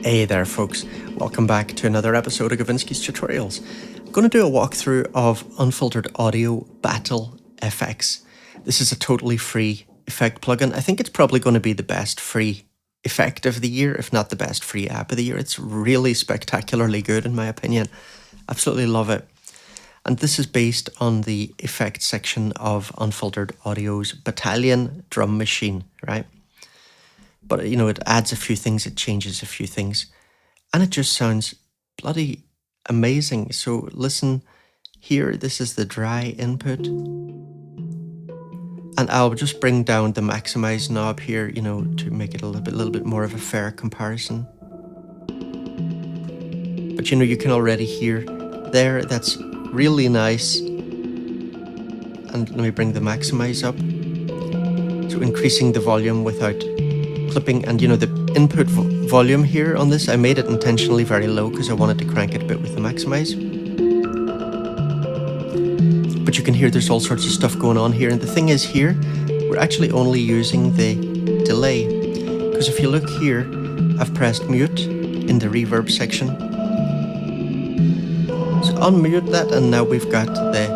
Hey there folks, welcome back to another episode of Gavinski's Tutorials. I'm going to do a walkthrough of Unfiltered Audio BattleFX. This is a totally free effect plugin. I think it's probably going to be the best free effect of the year, if not the best free app of the year. It's really spectacularly good in my opinion. Absolutely love it. And this is based on the effects section of Unfiltered Audio's Battalion drum machine, right? But, you know, it adds a few things, it changes a few things, and it just sounds bloody amazing. So listen here, this is the dry input. And I'll just bring down the maximize knob here, you know, to make it a little bit more of a fair comparison. But, you know, you can already hear there, that's really nice. And let me bring the maximize up. So increasing the volume without clipping, and you know the input volume here on this, I made it intentionally very low because I wanted to crank it a bit with the maximize. But you can hear there's all sorts of stuff going on here, and the thing is here, we're actually only using the delay, because if you look here, I've pressed mute in the reverb section. So unmute that, and now we've got the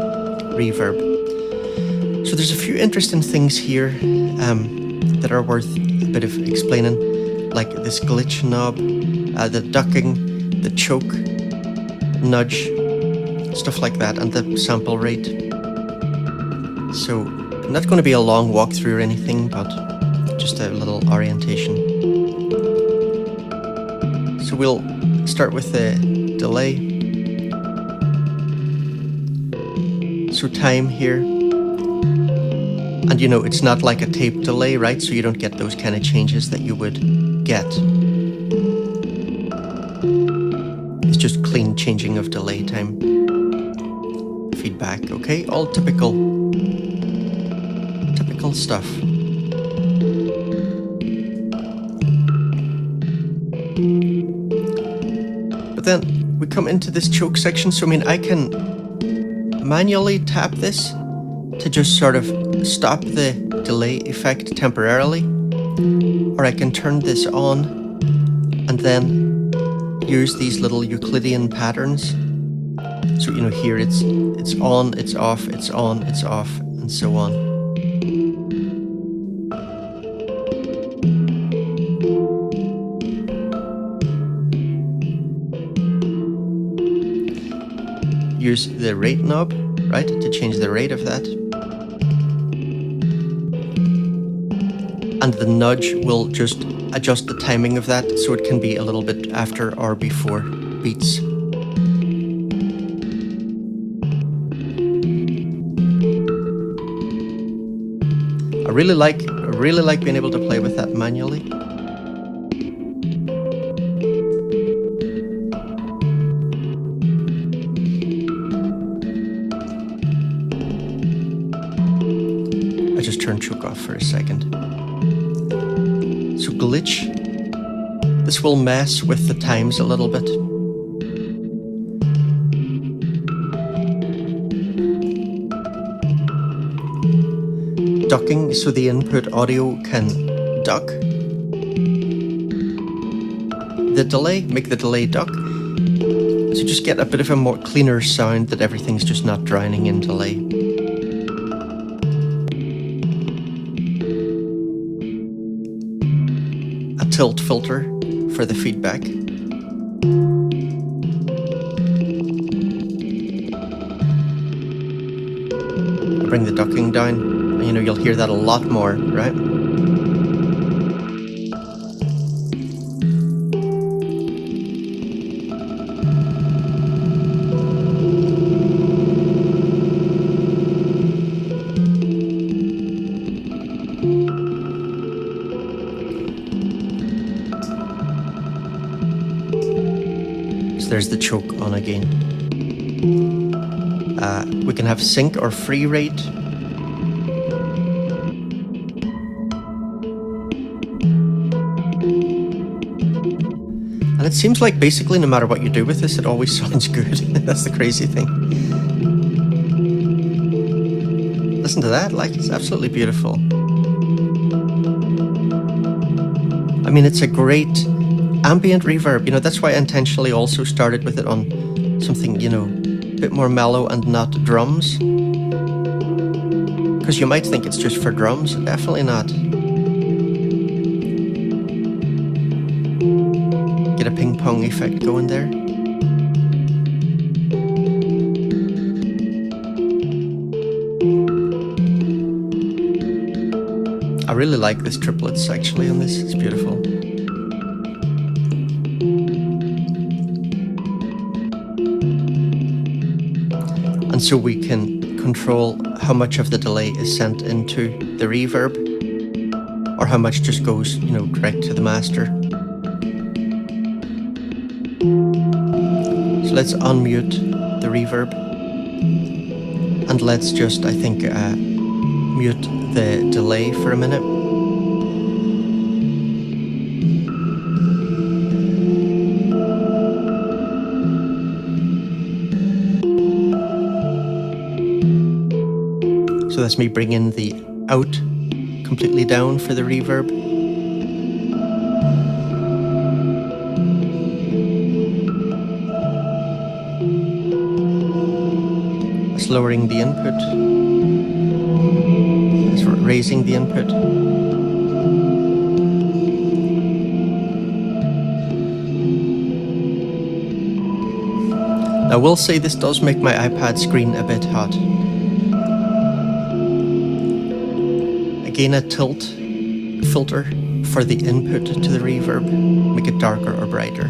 reverb. So there's a few interesting things here that are worth a bit of explaining, like this glitch knob, the ducking, the choke, nudge, stuff like that, and the sample rate. So not going to be a long walkthrough or anything, but just a little orientation. So we'll start with the delay. So time here. And you know, it's not like a tape delay, right? So you don't get those kind of changes that you would get. It's just clean changing of delay time. Feedback, okay? All typical stuff. But then we come into this choke section. So I mean, I can manually tap this to just sort of stop the delay effect temporarily, or I can turn this on and then use these little Euclidean patterns. So you know, here it's on, it's off, it's on, it's off, and so on. Use the rate knob, right, to change the rate of that. And the nudge will just adjust the timing of that so it can be a little bit after or before beats. I really like being able to play with that manually. I just turned choke off for a second. So glitch, this will mess with the times a little bit. Ducking, so the input audio can duck. The delay, make the delay duck. So just get a bit of a more cleaner sound that everything's just not drowning in delay. Tilt filter for the feedback. I bring the ducking down, and you know, you'll hear that a lot more, right? There's the choke on again. We can have sync or free rate. And it seems like basically no matter what you do with this, it always sounds good. That's the crazy thing. Listen to that, like, it's absolutely beautiful. I mean, it's a great ambient reverb. You know, that's why I intentionally also started with it on something, you know, a bit more mellow and not drums. Because you might think it's just for drums. Definitely not. Get a ping pong effect going there. I really like this triplets actually on this. It's beautiful. And so we can control how much of the delay is sent into the reverb, or how much just goes, you know, direct to the master. So let's unmute the reverb, and let's just, I think, mute the delay for a minute. So that's me bringing the out completely down for the reverb. That's lowering the input. That's raising the input. I will say this does make my iPad screen a bit hot. Again, a tilt filter for the input to the reverb, make it darker or brighter.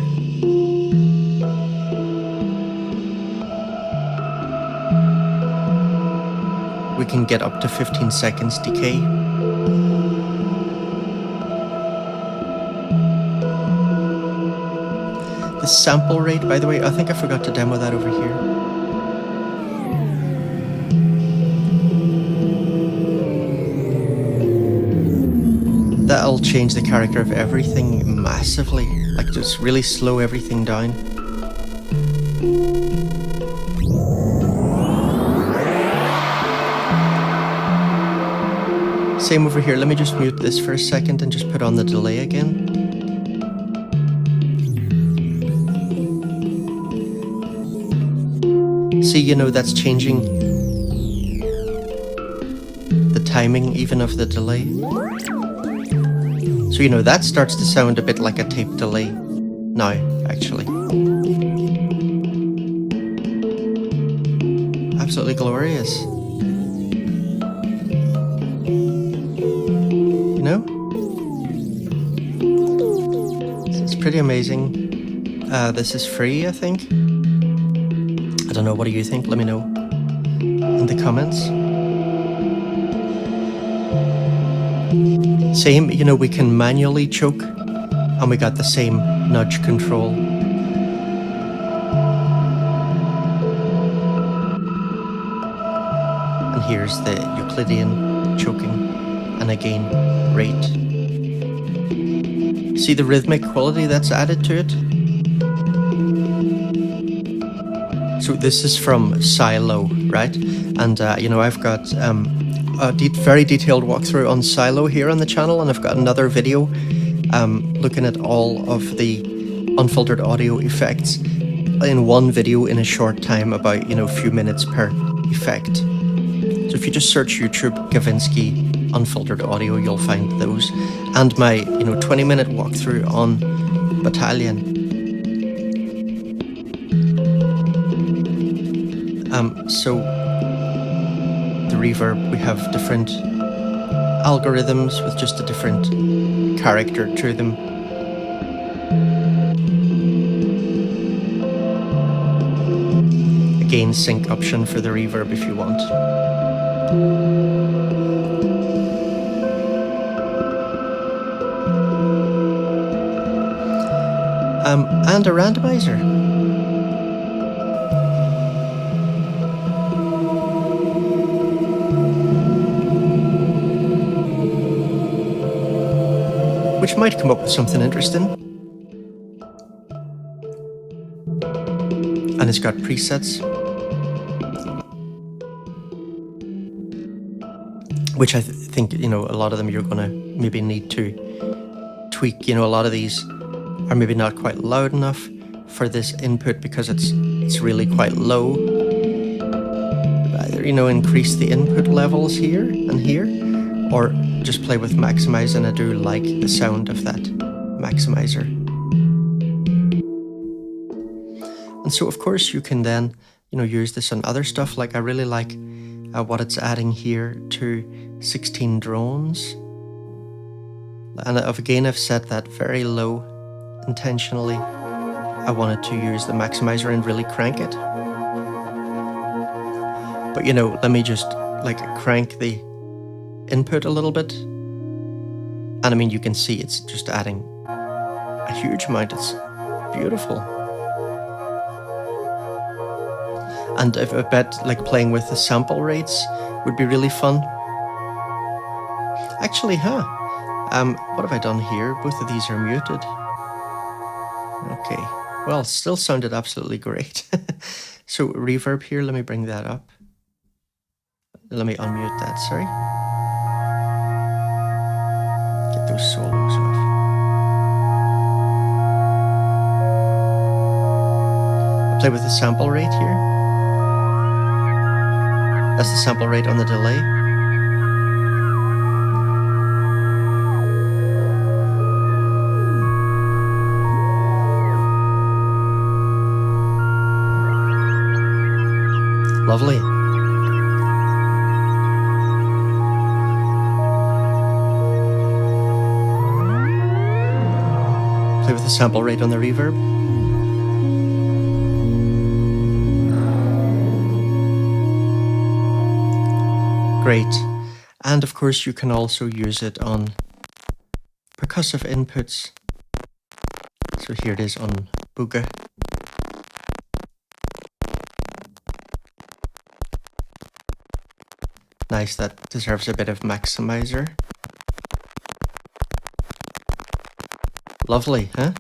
We can get up to 15 seconds decay. The sample rate, by the way, I think I forgot to demo that over here. That'll change the character of everything massively, like just really slow everything down. Same over here. Let me just mute this for a second and just put on the delay again. See, you know, that's changing the timing even of the delay. So, you know, that starts to sound a bit like a tape delay now, actually. Absolutely glorious. You know? It's pretty amazing. This is free, I think. I don't know, what do you think? Let me know in the comments. Same, you know, we can manually choke, and we got the same nudge control. And here's the Euclidean choking, and again, rate. See the rhythmic quality that's added to it? So this is from Silo, right? And, you know, I've got a very detailed walkthrough on Silo here on the channel, and I've got another video looking at all of the unfiltered audio effects in one video in a short time, about, you know, a few minutes per effect. So if you just search YouTube Gavinski unfiltered audio, you'll find those, and my, you know, 20-minute walkthrough on Battalion. So the reverb, we have different algorithms with just a different character to them. Again, sync option for the reverb if you want. And a randomizer. Which might come up with something interesting. And it's got presets, which I think, you know, a lot of them you're gonna maybe need to tweak. You know, a lot of these are maybe not quite loud enough for this input because it's really quite low. Either, you know, increase the input levels here and here, or just play with maximize, and I do like the sound of that maximizer. And so of course you can then, you know, use this on other stuff. Like I really like what it's adding here to 16 drones. And I've set that very low intentionally. I wanted to use the maximizer and really crank it. But you know, let me just like crank the input a little bit. And I mean, you can see it's just adding a huge amount. It's beautiful. And I bet like playing with the sample rates would be really fun. Actually, what have I done here? Both of these are muted. Okay, well, still sounded absolutely great. So reverb here, let me bring that up. Let me unmute that, sorry. Get those solos off. I'll play with the sample rate here. That's the sample rate on the delay. Lovely. Play with the sample rate on the reverb. Great. And of course you can also use it on percussive inputs. So here it is on Booga. Nice, that deserves a bit of maximizer. Lovely, huh?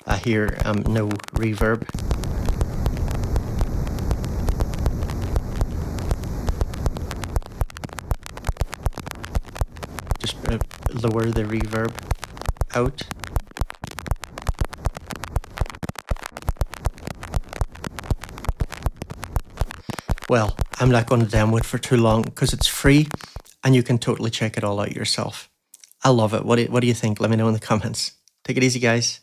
I hear no reverb. Just lower the reverb out. Well, I'm not going to demo it for too long because it's free and you can totally check it all out yourself. I love it. What do you think? Let me know in the comments. Take it easy, guys.